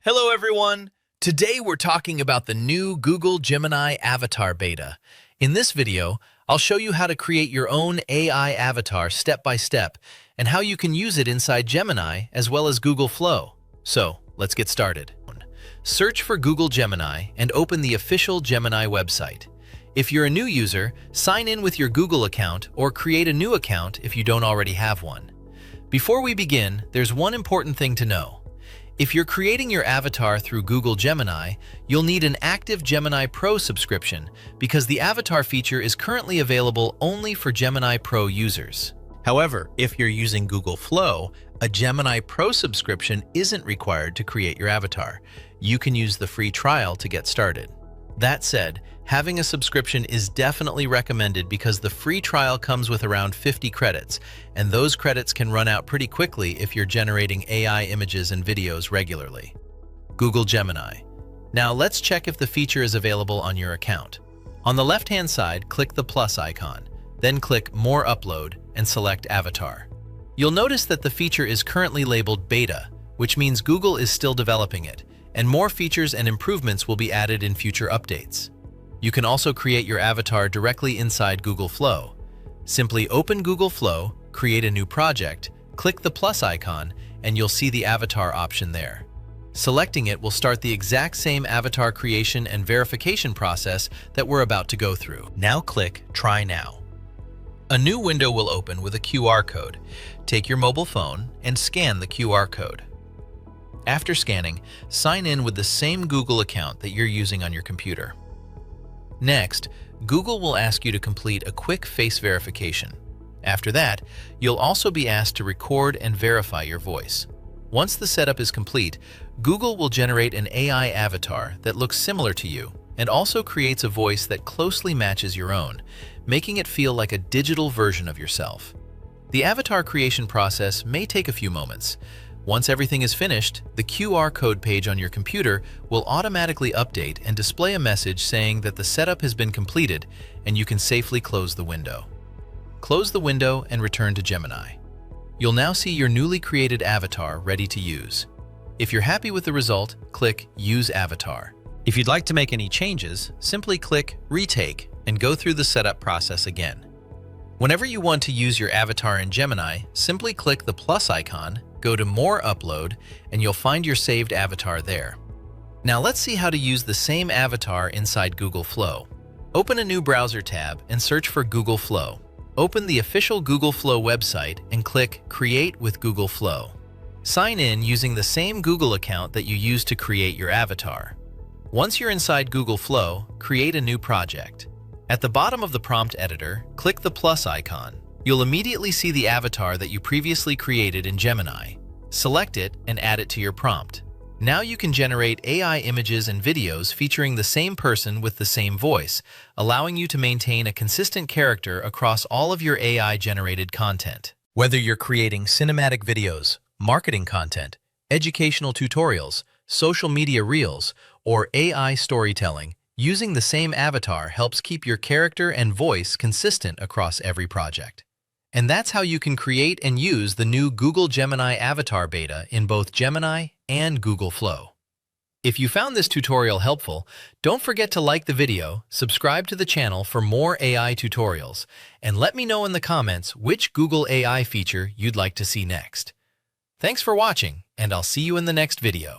Hello everyone! Today we're talking about the new Google Gemini Avatar Beta. In this video, I'll show you how to create your own AI avatar step by step and how you can use it inside Gemini as well as Google Flow. So, let's get started. Search for Google Gemini and open the official Gemini website. If you're a new user, sign in with your Google account or create a new account if you don't already have one. Before we begin, there's one important thing to know. If you're creating your avatar through Google Gemini, you'll need an active Gemini Pro subscription because the avatar feature is currently available only for Gemini Pro users. However, if you're using Google Flow, a Gemini Pro subscription isn't required to create your avatar. You can use the free trial to get started. That said, having a subscription is definitely recommended because the free trial comes with around 50 credits, and those credits can run out pretty quickly if you're generating AI images and videos regularly. Google Gemini. Now let's check if the feature is available on your account. On the left-hand side, click the plus icon, then click More Upload and select Avatar. You'll notice that the feature is currently labeled Beta, which means Google is still developing it, and more features and improvements will be added in future updates. You can also create your avatar directly inside Google Flow. Simply open Google Flow, create a new project, click the plus icon, and you'll see the avatar option there. Selecting it will start the exact same avatar creation and verification process that we're about to go through. Now click Try Now. A new window will open with a QR code. Take your mobile phone and scan the QR code. After scanning, sign in with the same Google account that you're using on your computer. Next, Google will ask you to complete a quick face verification. After that, you'll also be asked to record and verify your voice. Once the setup is complete, Google will generate an AI avatar that looks similar to you and also creates a voice that closely matches your own, making it feel like a digital version of yourself. The avatar creation process may take a few moments. Once everything is finished, the QR code page on your computer will automatically update and display a message saying that the setup has been completed and you can safely close the window. Close the window and return to Gemini. You'll now see your newly created avatar ready to use. If you're happy with the result, click Use Avatar. If you'd like to make any changes, simply click Retake and go through the setup process again. Whenever you want to use your avatar in Gemini, simply click the plus icon, go to More Upload, and you'll find your saved avatar there. Now let's see how to use the same avatar inside Google Flow. Open a new browser tab and search for Google Flow. Open the official Google Flow website and click Create with Google Flow. Sign in using the same Google account that you used to create your avatar. Once you're inside Google Flow, create a new project. At the bottom of the prompt editor, click the plus icon. You'll immediately see the avatar that you previously created in Gemini. Select it and add it to your prompt. Now you can generate AI images and videos featuring the same person with the same voice, allowing you to maintain a consistent character across all of your AI-generated content. Whether you're creating cinematic videos, marketing content, educational tutorials, social media reels, or AI storytelling, using the same avatar helps keep your character and voice consistent across every project. And that's how you can create and use the new Google Gemini Avatar Beta in both Gemini and Google Flow. If you found this tutorial helpful, don't forget to like the video, subscribe to the channel for more AI tutorials, and let me know in the comments which Google AI feature you'd like to see next. Thanks for watching, and I'll see you in the next video.